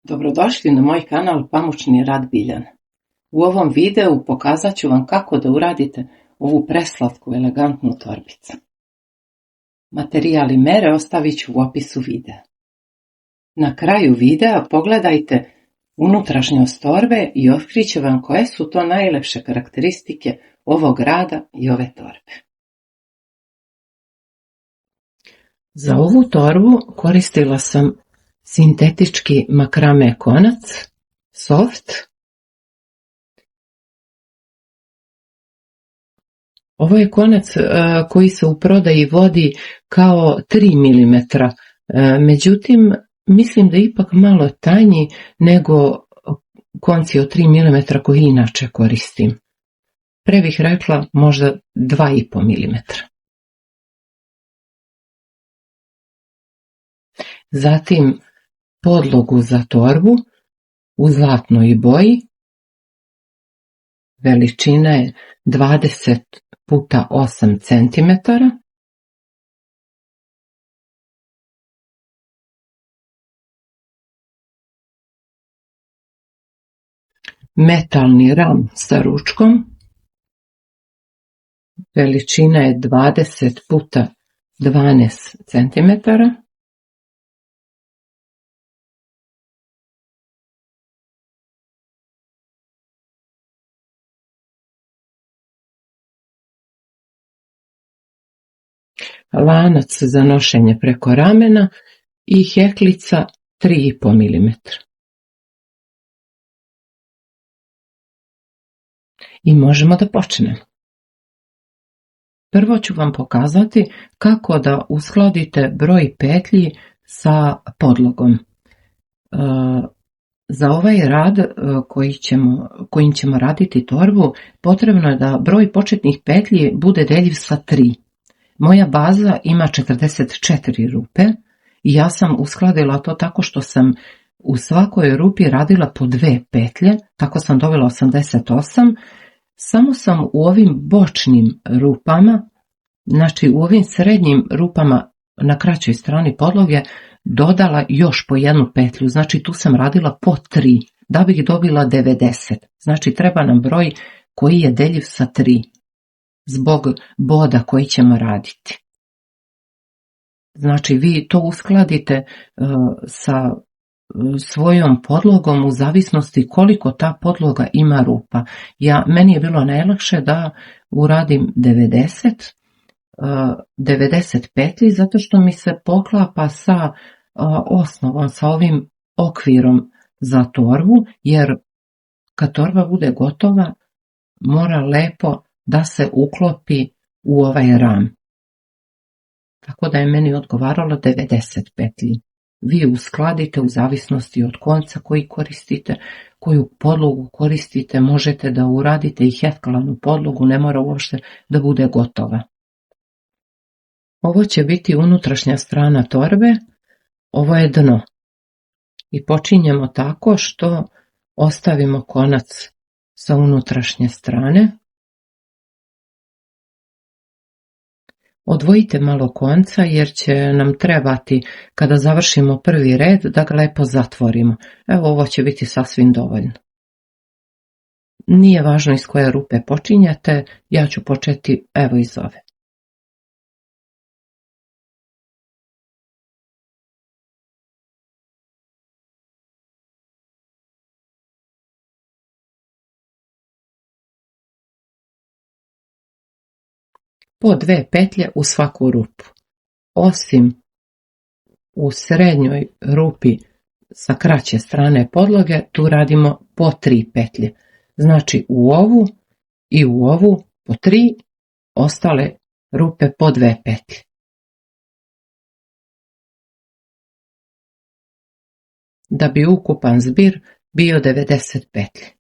Dobrodošli na moj kanal Pamučni rad Biljana. U ovom videu pokazat ću vam kako da uradite ovu preslatku elegantnu torbicu. Materijal i mere ostavit ću u opisu videa. Na kraju videa pogledajte unutrašnjost torbe i otkrit će vam koje su to najlepše karakteristike ovog rada i ove torbe. Za ovu torbu koristila sam sintetički makrame konac, soft. Ovo je konac koji se u prodaji vodi kao 3 mm, međutim mislim da je ipak malo tanji nego konci od 3 mm koji inače koristim. Pre bih rekla možda 2,5 mm. Zatim podlogu za torbu u zlatnoj boji, veličina je 20 puta 8 cm. Metalni ram sa ručkom, veličina je 20 puta 12 cm. Lanac za nošenje preko ramena i heklica 3,5 mm. I možemo da počnemo. Prvo ću vam pokazati kako da uskladite broj petlji sa podlogom. Za ovaj rad kojim ćemo raditi torbu, potrebno je da broj početnih petlji bude deljiv sa 3. Moja baza ima 44 rupe i ja sam uskladila to tako što sam u svakoj rupi radila po 2 petlje, tako sam dobila 88. Samo sam u ovim bočnim rupama, znači u ovim srednjim rupama na kraćoj strani podloge, dodala još po 1 petlju, znači tu sam radila po 3, da bih dobila 90. Znači treba nam broj koji je deljiv sa 3. Zbog boda koji ćemo raditi. Znači vi to uskladite sa svojom podlogom u zavisnosti koliko ta podloga ima rupa. Meni je bilo najlakše da uradim 90 petlji zato što mi se poklapa sa osnovom, sa ovim okvirom za torbu, jer kad torba bude gotova mora lepo da se uklopi u ovaj ram. Tako da je meni odgovaralo 90 petlji. Vi uskladite u zavisnosti od konca koji koristite, koju podlogu koristite, možete da uradite i hefkalanu podlogu, ne mora uopšte da bude gotova. Ovo će biti unutrašnja strana torbe, ovo je dno. I počinjemo tako što ostavimo konac sa unutrašnje strane. Odvojite malo konca jer će nam trebati kada završimo prvi red da ga lepo zatvorimo. Evo ovo će biti sasvim dovoljno. Nije važno iz koje rupe počinjete, ja ću početi evo iz ove. Po 2 petlje u svaku rupu. Osim u srednjoj rupi sa kraće strane podloge, tu radimo po 3 petlje. Znači u ovu i u ovu po 3, ostale rupe po 2 petlje. Da bi ukupan zbir bio 90 petlje.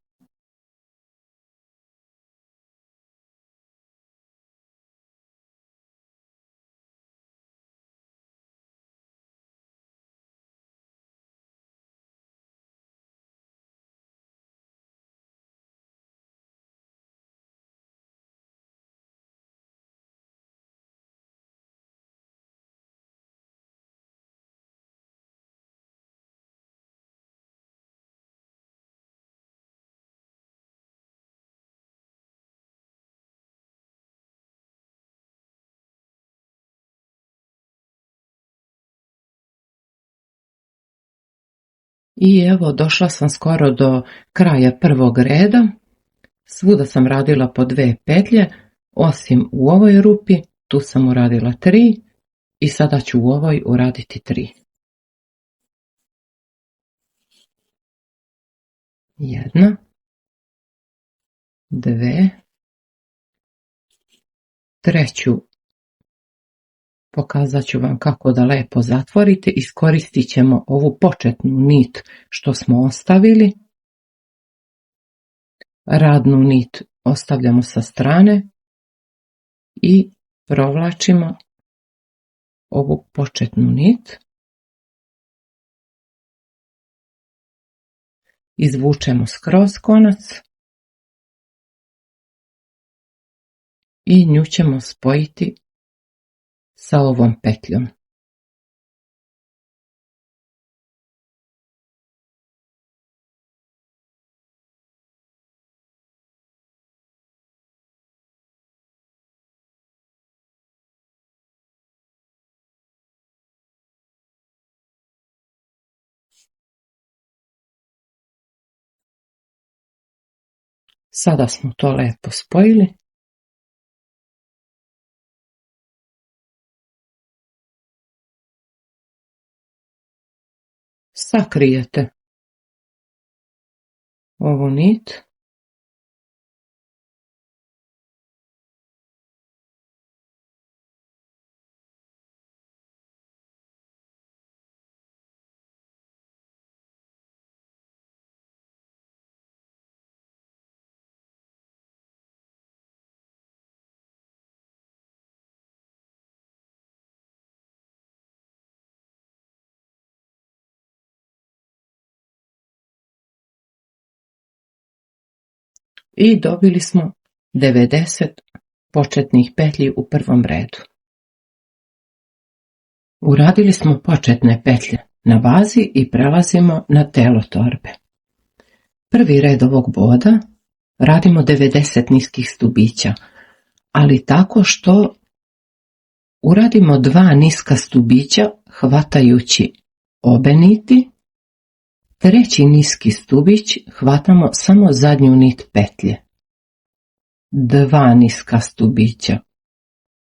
I evo, došla sam skoro do kraja prvog reda. Svuda sam radila po 2 petlje, osim u ovoj rupi, tu sam uradila 3 i sada ću u ovoj uraditi 3. 1, 2, treću pokazat ću vam kako da lepo zatvorite. Iskoristit ćemo ovu početnu nit što smo ostavili. Radnu nit ostavljamo sa strane i provlačimo ovu početnu nit. Izvučemo skroz konac i nju ćemo spojiti sa ovom petljom. Sada smo to lepo spojili. Sakrijete ovu nit. I dobili smo 90 početnih petlji u prvom redu. Uradili smo početne petlje na bazi i prelazimo na telo torbe. Prvi red ovog boda radimo 90 niskih stubića, ali tako što uradimo 2 niska stubića hvatajući obe niti. Treći niski stubić hvatamo samo zadnju nit petlje. 2 niska stubića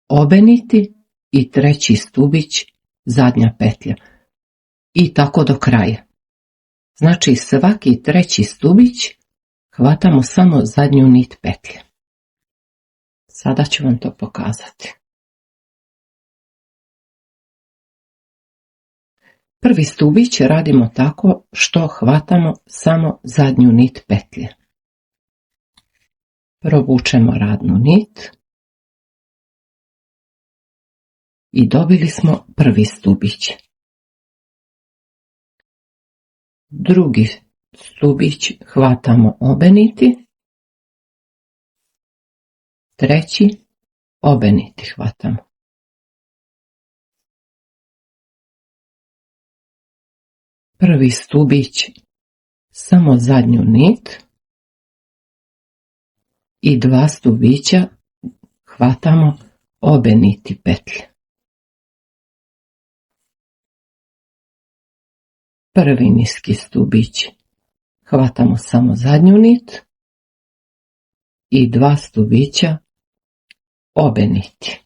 obe niti i treći stubić zadnja petlja. I tako do kraja. Znači svaki treći stubić hvatamo samo zadnju nit petlje. Sada ću vam to pokazati. Prvi stubić radimo tako što hvatamo samo zadnju nit petlje. Provučemo radnu nit i dobili smo prvi stubić. Drugi stubić hvatamo obe niti. Treći obe niti hvatamo. Prvi stubić samo zadnju nit i 2 stubića hvatamo obe niti petlje. Prvi niski stubić hvatamo samo zadnju nit i 2 stubića obe niti.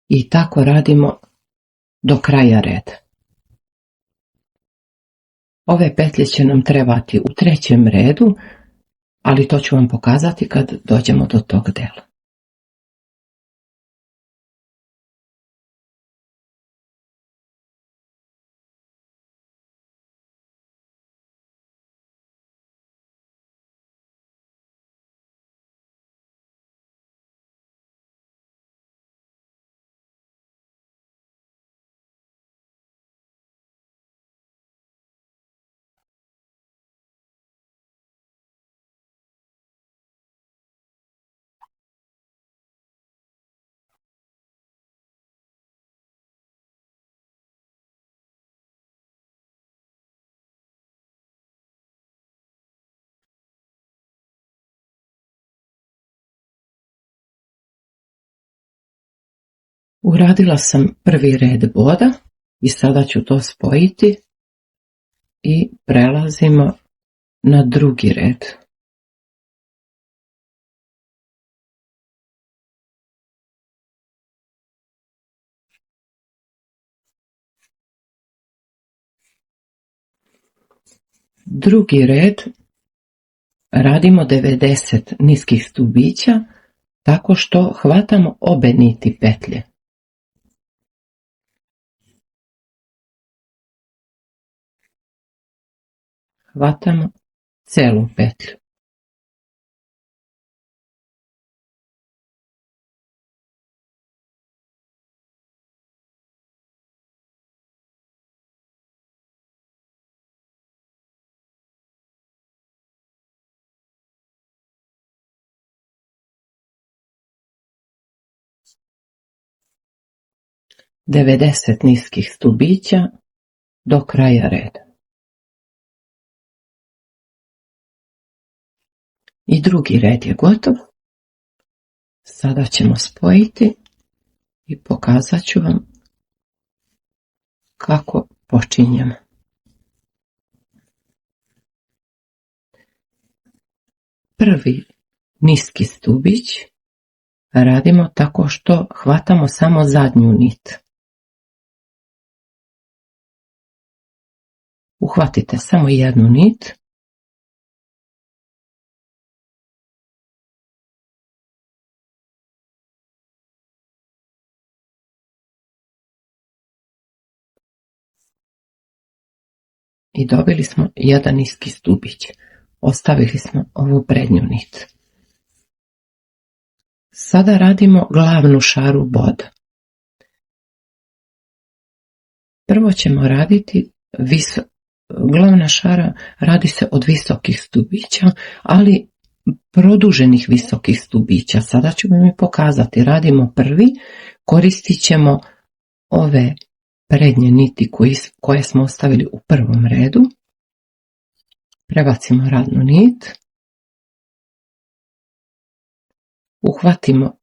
I tako radimo do kraja reda. Ove petlje će nam trebati u trećem redu, ali to ću vam pokazati kad dođemo do tog dela. Uradila sam prvi red boda I sada ću to spojiti i prelazimo na drugi red. Drugi red radimo 90 niskih stubića tako što hvatamo obe niti petlje. Hvatamo celu petlju. Devedeset niskih stubića do kraja reda. I drugi red je gotov. Sada ćemo spojiti i pokazat ću vam kako počinjemo. Prvi niski stubić radimo tako što hvatamo samo zadnju nit. Uhvatite samo jednu nit. I dobili smo jedan niski stubić. Ostavili smo ovu prednju nit. Sada radimo glavnu šaru boda. Prvo ćemo raditi glavna šara radi se od visokih stubića, ali produženih visokih stubića. Sada ću vam pokazati. Radimo prvi, koristit ćemo ove prednje niti koje smo ostavili u prvom redu. Prebacimo radnu nit. Uhvatimo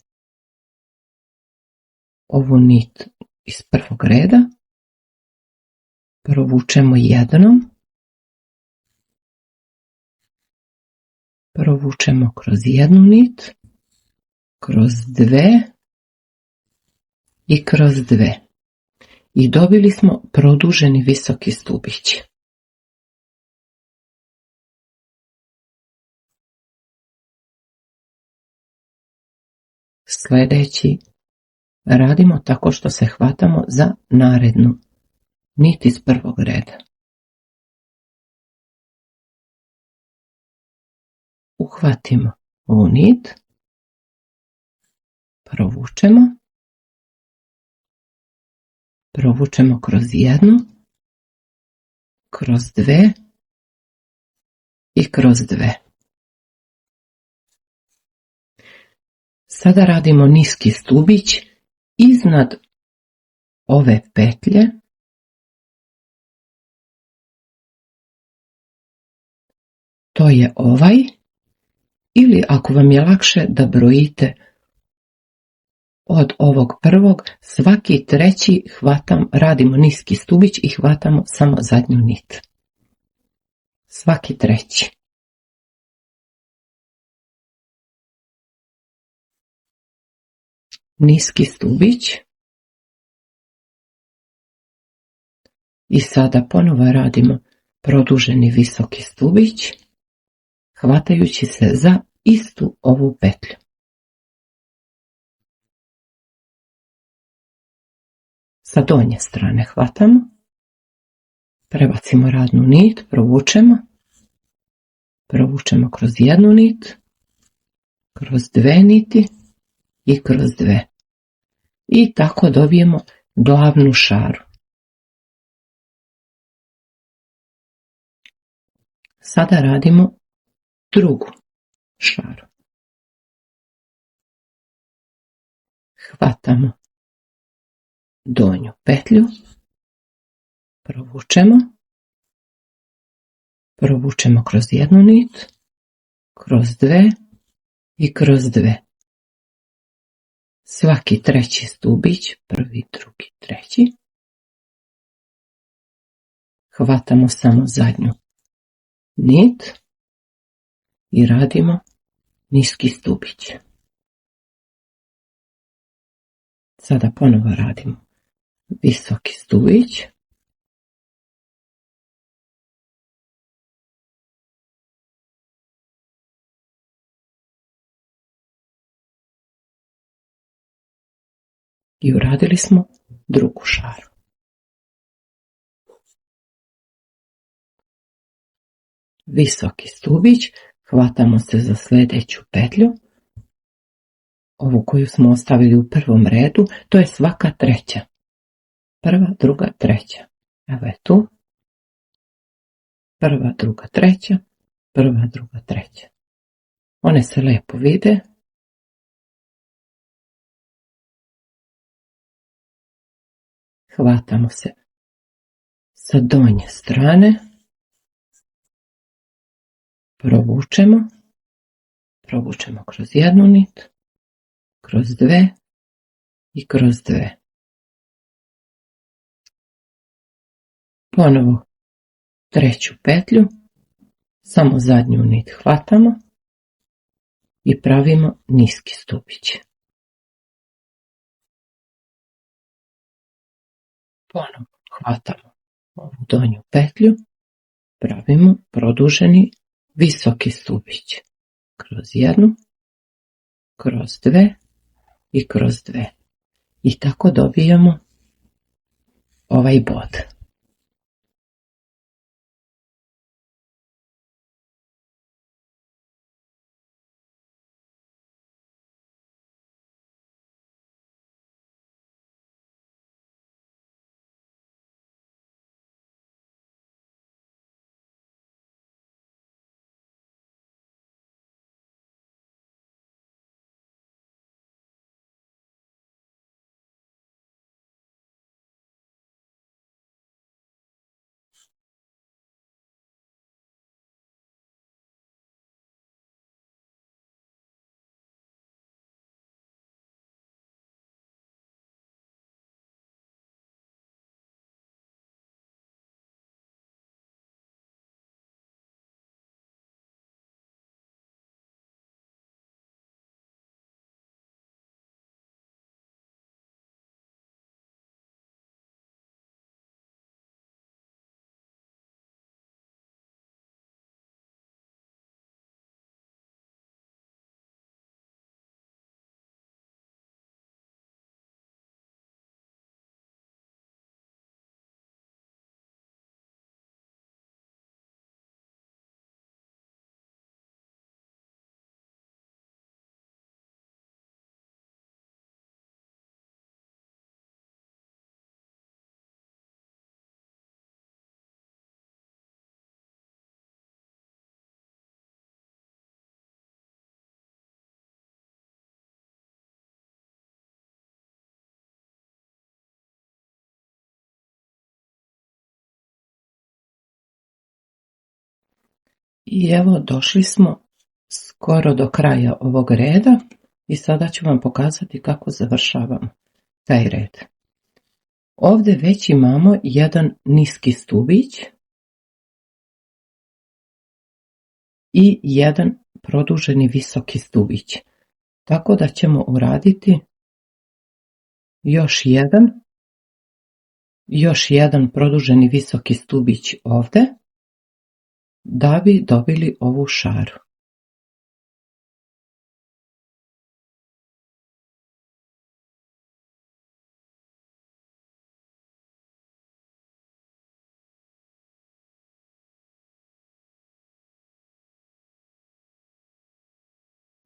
ovu nit iz prvog reda. Provučemo jednom. Provučemo kroz jednu nit, kroz dve i kroz dve. I dobili smo produženi visoki stubić. Sljedeći radimo tako što se hvatamo za narednu nit iz prvog reda. Uhvatimo ovu nit, provučemo kroz jednu, kroz dve i kroz dve. Sada radimo niski stubić iznad ove petlje. To je ovaj, ili ako vam je lakše da brojite od ovog prvog, svaki treći radimo niski stubić i hvatamo samo zadnju nit. Svaki treći. Niski stubić. I sada ponovo radimo produženi visoki stubić, hvatajući se za istu ovu petlju. Sa donje strane hvatamo, prebacimo radnu nit, provučemo kroz jednu nit, kroz dve niti i kroz dve. I tako dobijemo glavnu šaru. Sada radimo drugu šaru. Hvatamo donju petlju, provučemo kroz jednu nit, kroz dve i kroz dve. Svaki treći stubić, prvi, drugi, treći. hvatamo samo zadnju nit i radimo niski stubić. Sada ponovo radimo visoki stubić. I uradili smo drugu šaru. Visoki stubić, hvatamo se za sljedeću petlju, ovu koju smo ostavili u prvom redu, to je svaka treća. Prva, druga, treća. Evo je tu. Prva, druga, treća. Prva, druga, treća. One se lijepo vide. Hvatamo se sa donje strane. Provučemo kroz jednu nit, kroz dve i kroz dve. Ponovo treću petlju, samo zadnju nit hvatamo i pravimo niski stubić. Ponovo hvatamo ovu donju petlju, pravimo produženi visoki stubić. Kroz jednu, kroz dve i kroz dve. I tako dobijamo ovaj bod. I evo došli smo skoro do kraja ovog reda i sada ću vam pokazati kako završavamo taj red. Ovdje već imamo jedan niski stubić i jedan produženi visoki stubić. Tako da ćemo uraditi još jedan produženi visoki stubić ovdje, da bi dobili ovu šaru.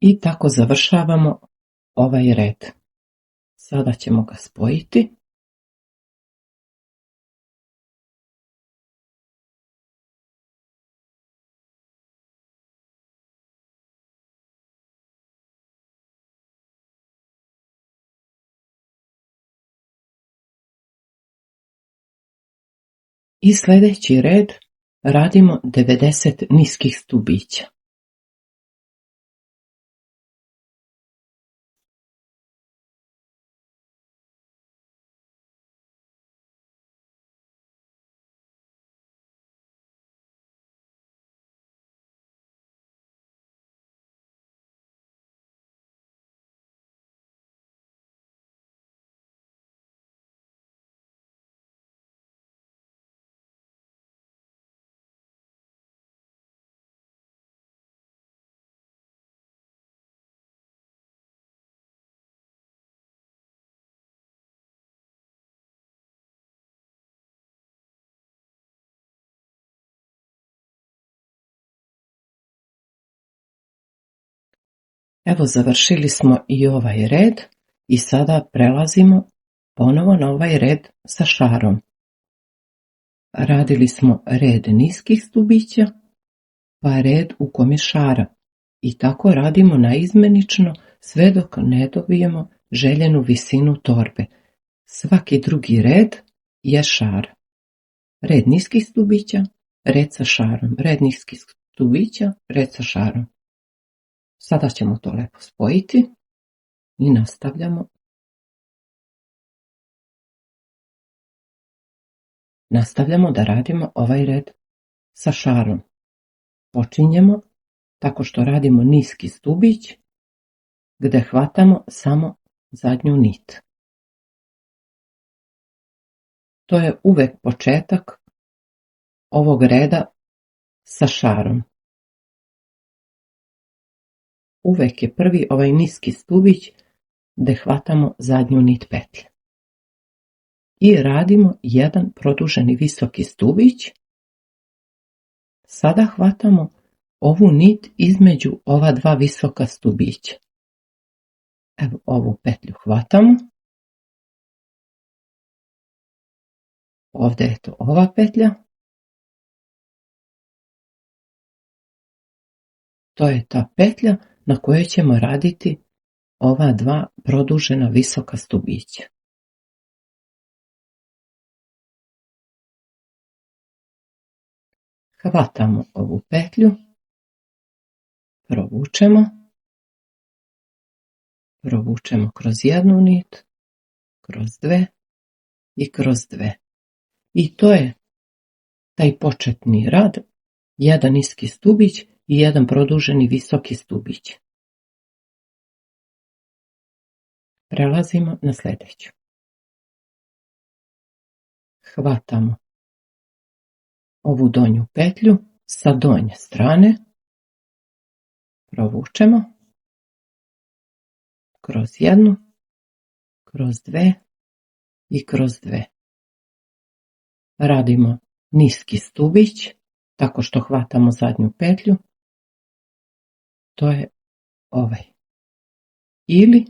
I tako završavamo ovaj red. Sada ćemo ga spojiti. I sljedeći red radimo 90 niskih stubića. Evo, završili smo i ovaj red i sada prelazimo ponovo na ovaj red sa šarom. Radili smo red niskih stubića, pa red u kom je šara. I tako radimo naizmenično sve dok ne dobijemo željenu visinu torbe. Svaki drugi red je šar. Red niskih stubića, red sa šarom. Red niskih stubića, red sa šarom. Sada ćemo to lepo spojiti i nastavljamo. Nastavljamo da radimo ovaj red sa šarom. Počinjemo tako što radimo niski stubić gdje hvatamo samo zadnju nit. To je uvek početak ovog reda sa šarom. Uvek je prvi ovaj niski stubić gdje hvatamo zadnju nit petlje. I radimo jedan produženi visoki stubić. Sada hvatamo ovu nit između ova dva visoka stubića. Evo, ovu petlju hvatamo. Ovdje je to ova petlja. To je ta petlja na kojoj ćemo raditi ova dva produžena visoka stubića. Hvatamo ovu petlju, provučemo kroz jednu nit, kroz dve i kroz dve. I to je taj početni rad, jedan niski stubić i jedan produženi visoki stubić. Prelazimo na sljedeću. Hvatamo ovu donju petlju sa donje strane, provučemo kroz jednu, kroz dve i kroz dve. Radimo niski stubić tako što hvatamo zadnju petlju. To je ovaj. Ili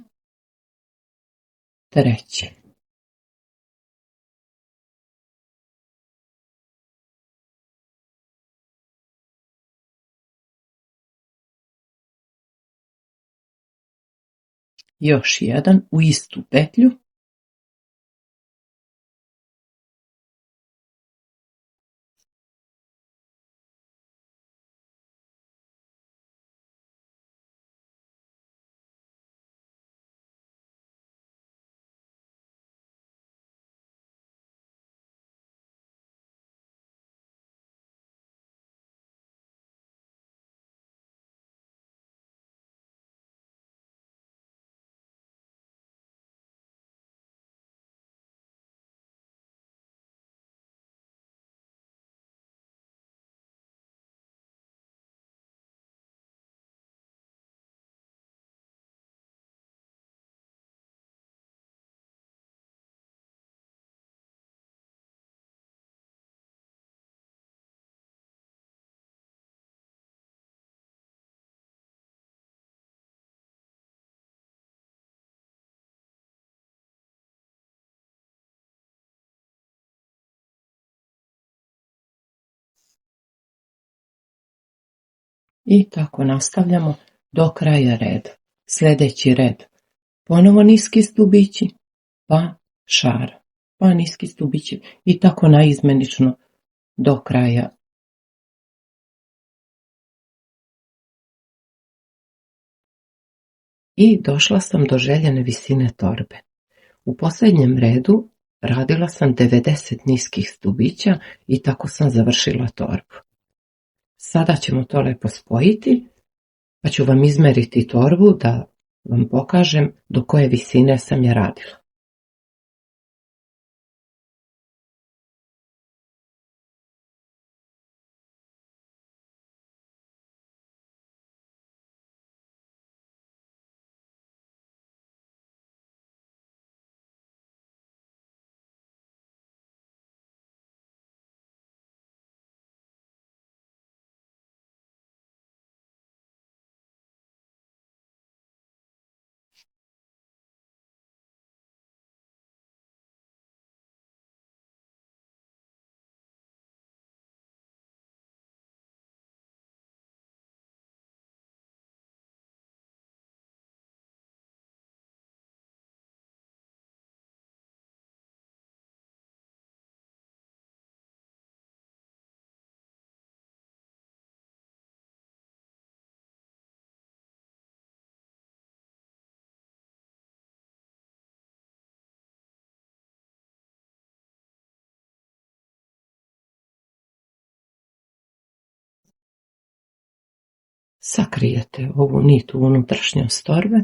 treći. Još jedan u istu petlju. I tako nastavljamo do kraja reda. Sljedeći red. Ponovo niski stubići, pa šar, pa niski stubići i tako naizmenično do kraja. I došla sam do željene visine torbe. U posljednjem redu radila sam 90 niskih stubića i tako sam završila torbu. Sada ćemo to lepo spojiti, pa ću vam izmeriti torbu da vam pokažem do koje visine sam je radila. sakrijete ovu nit u unutrašnjost torbe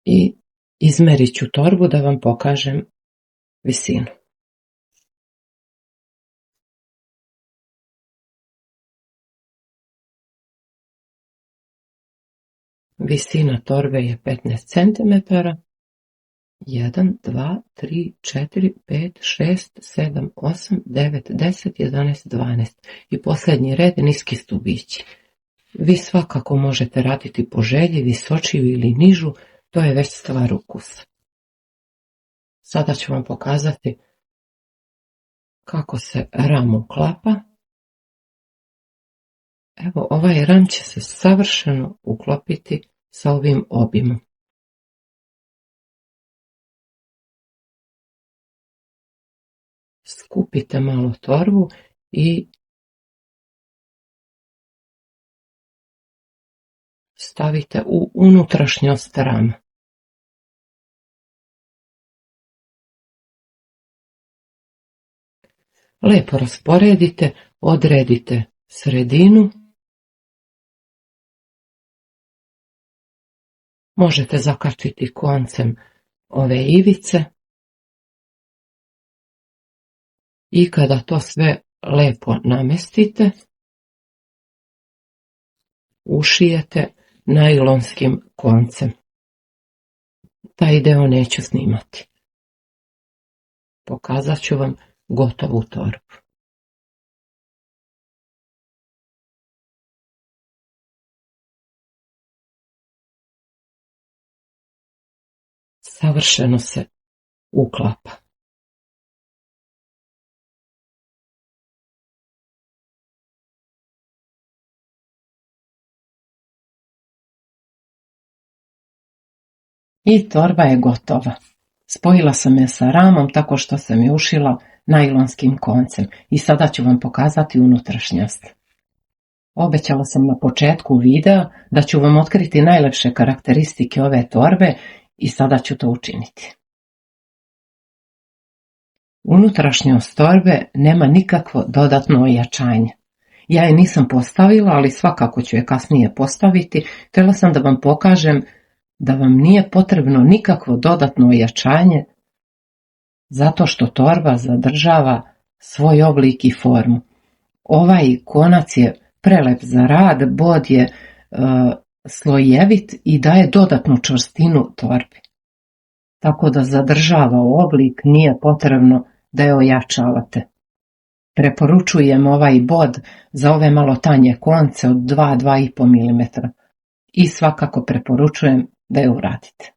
i izmerit ću torbu da vam pokažem visinu. Visina torbe je 15 cm. 1, 2, 3, 4, 5, 6, 7, 8, 9, 10, 11, 12 i posljednji red niski stubići. Vi svakako možete raditi po želji, visočiju ili nižu, to je već stvar ukusa. Sada ću vam pokazati kako se ram uklapa. Evo, ovaj ram će se savršeno uklopiti sa ovim obimom. Skupite malo torbu i stavite u unutrašnjost rama. Lijepo rasporedite, odredite sredinu. Možete zakačiti koncem ove ivice. I kada to sve lijepo namestite, ušijete najlonskim koncem. Taj deo neću snimati. Pokazat ću vam gotovu torbu. Savršeno se uklapa. I torba je gotova. Spojila sam je sa ramom tako što sam je ušila najlonskim koncem i sada ću vam pokazati unutrašnjost. Obećala sam na početku videa da ću vam otkriti najlepše karakteristike ove torbe i sada ću to učiniti. Unutrašnjost torbe nema nikakvo dodatno ojačanje. Ja je nisam postavila, ali svakako ću je kasnije postaviti. Htjela sam da vam pokažem da vam nije potrebno nikakvo dodatno ojačanje, zato što torba zadržava svoj oblik i formu. Ovaj konac je prelep za rad, bod je slojevit i daje dodatnu čvrstinu torbi. Tako da zadržava oblik, nije potrebno da je ojačavate. Preporučujem ovaj bod za ove malo tanje konce od 2-2,5 mm i svakako preporučujem da je uradite.